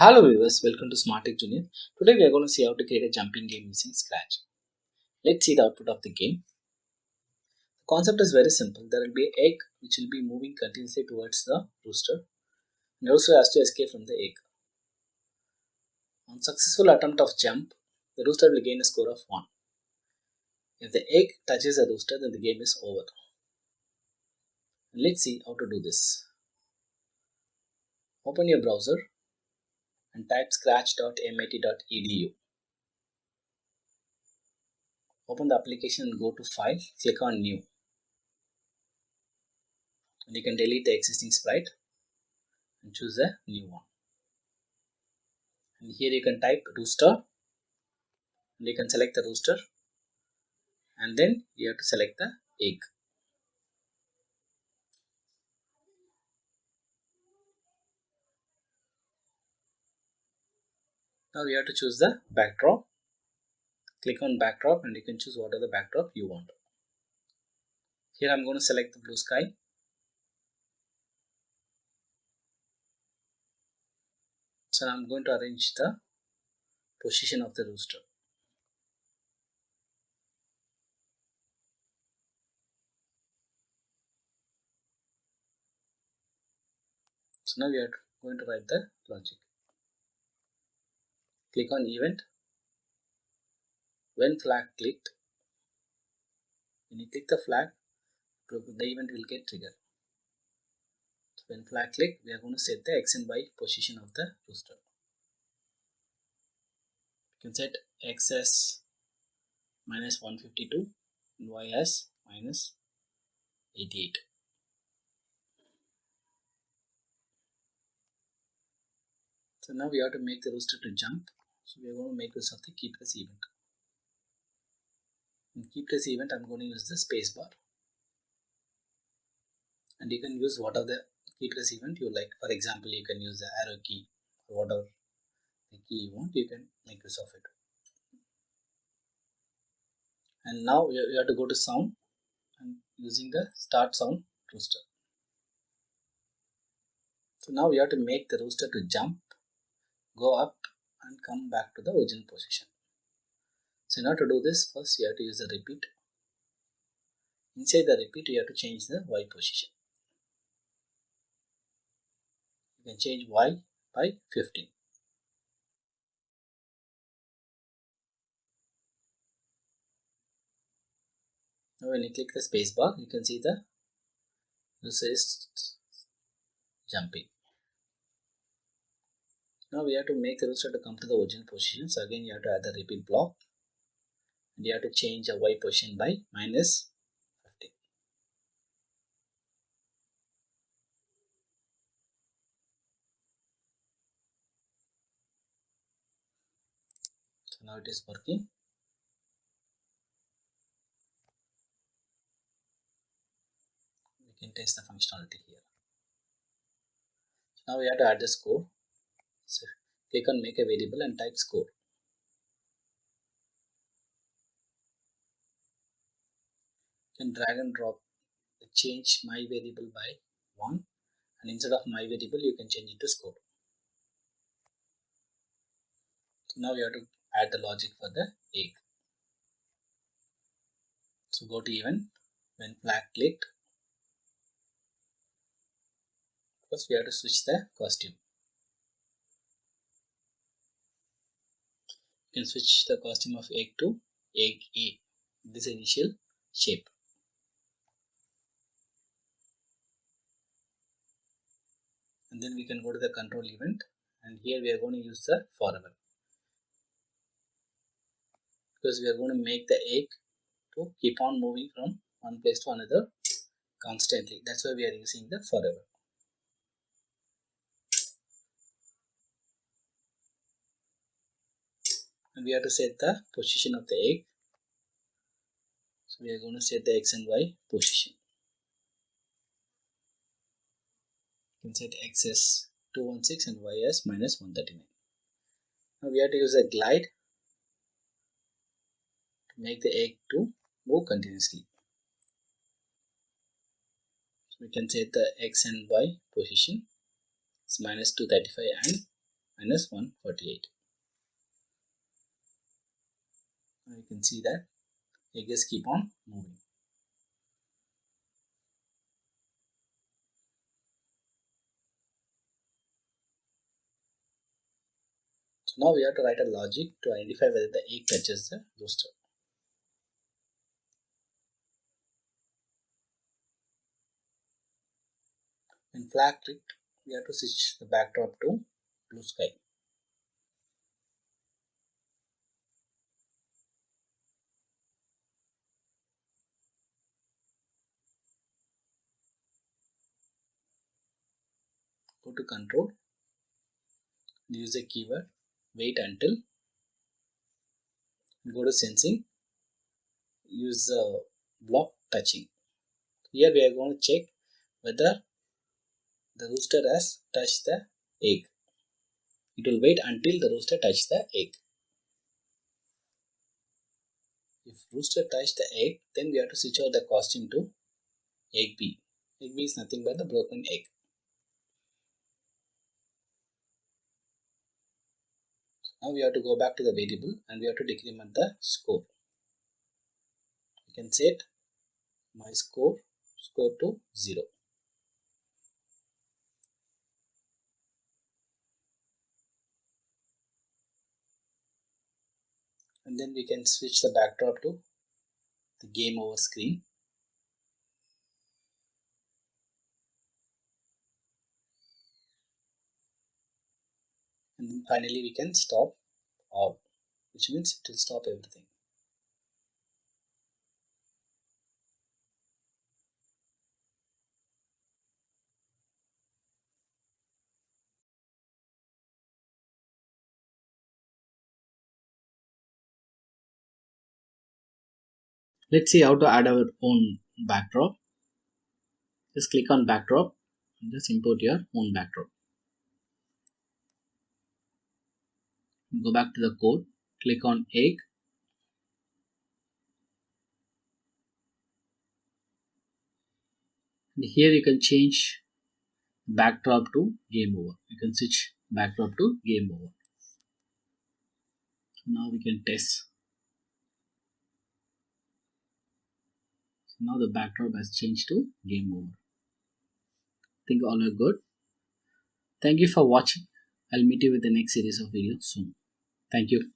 Hello viewers, welcome to smarttechjr. Today we are going to see how to create a jumping game using Scratch. Let's see the output of the game. The concept is very simple. There will be an egg which will be moving continuously towards the rooster. The rooster has to escape from the egg. On successful attempt of jump, the rooster will gain a score of 1. If the egg touches the rooster, then the game is over. Let's see how to do this. Open your browser and type scratch.mit.edu. Open the application and go to File, click on New. And you can delete the existing sprite and choose a new one. And here you can type rooster and you can select the rooster and then you have to select the egg. Now you have to choose the backdrop. Click on backdrop and you can choose what are the backdrop you want. Here I'm going to select the blue sky. So I'm going to arrange the position of the rooster. So now we are going to write the logic. Click on event. When flag clicked, when you click the flag, the event will get triggered. So when flag clicked, we are going to set the x and y position of the rooster. You can set x as minus 152 and y as minus 88. So now we have to make the rooster to jump. So we are going to make use of the keypress event. In keypress event, I'm going to use the spacebar. And you can use whatever the keypress event you like. For example, you can use the arrow key or whatever the key you want, you can make use of it. And now you have to go to sound and using the start sound rooster. So now we have to make the rooster to jump, go up and come back to the original position. So in order to do this, first you have to use the repeat. Inside the repeat, you have to change the y position. You can change y by 15. Now when you click the space bar, you can see the rooster is jumping. Now we have to make the rooster to come to the original position. So again you have to add the repeat block and you have to change the y position by minus 15. So now it is working. We can test the functionality here. So now we have to add the score. So click on make a variable and type score. You can drag and drop, change my variable by 1 and instead of my variable you can change it to score. So now we have to add the logic for the egg. So go to event, when flag clicked, first we have to switch the costume. You can switch the costume of egg to egg A, this initial shape. And then we can go to the control event and here we are going to use the forever. Because we are going to make the egg to keep on moving from one place to another constantly. That's why we are using the forever. And we have to set the position of the egg. So we are going to set the x and y position. You can set x as 216 and y as minus 139. Now we have to use a glide to make the egg to move continuously. So we can set the x and y position. It's minus 235 and minus 148. Now you can see that edges keep on moving. So now we have to write a logic to identify whether the egg touches the rooster. In flag trick, we have to switch the backdrop to blue sky. Go to control, use the keyword, wait until, go to sensing, use the block touching. Here we are going to check whether the rooster has touched the egg. It will wait until the rooster touches the egg. If rooster touched the egg, then we have to switch out the costume to egg B. Egg B is nothing but the broken egg. Now we have to go back to the variable and we have to decrement the score. You can set my score to 0. And then we can switch the backdrop to the game over screen. And then finally we can stop all, which means it will stop everything. Let's see how to add our own backdrop. Just click on backdrop and just import your own backdrop. Go back to the code, click on egg. And here you can change backdrop to game over. You can switch backdrop to game over. So now we can test. So now the backdrop has changed to game over. I think all are good. Thank you for watching. I'll meet you with the next series of videos soon. Thank you.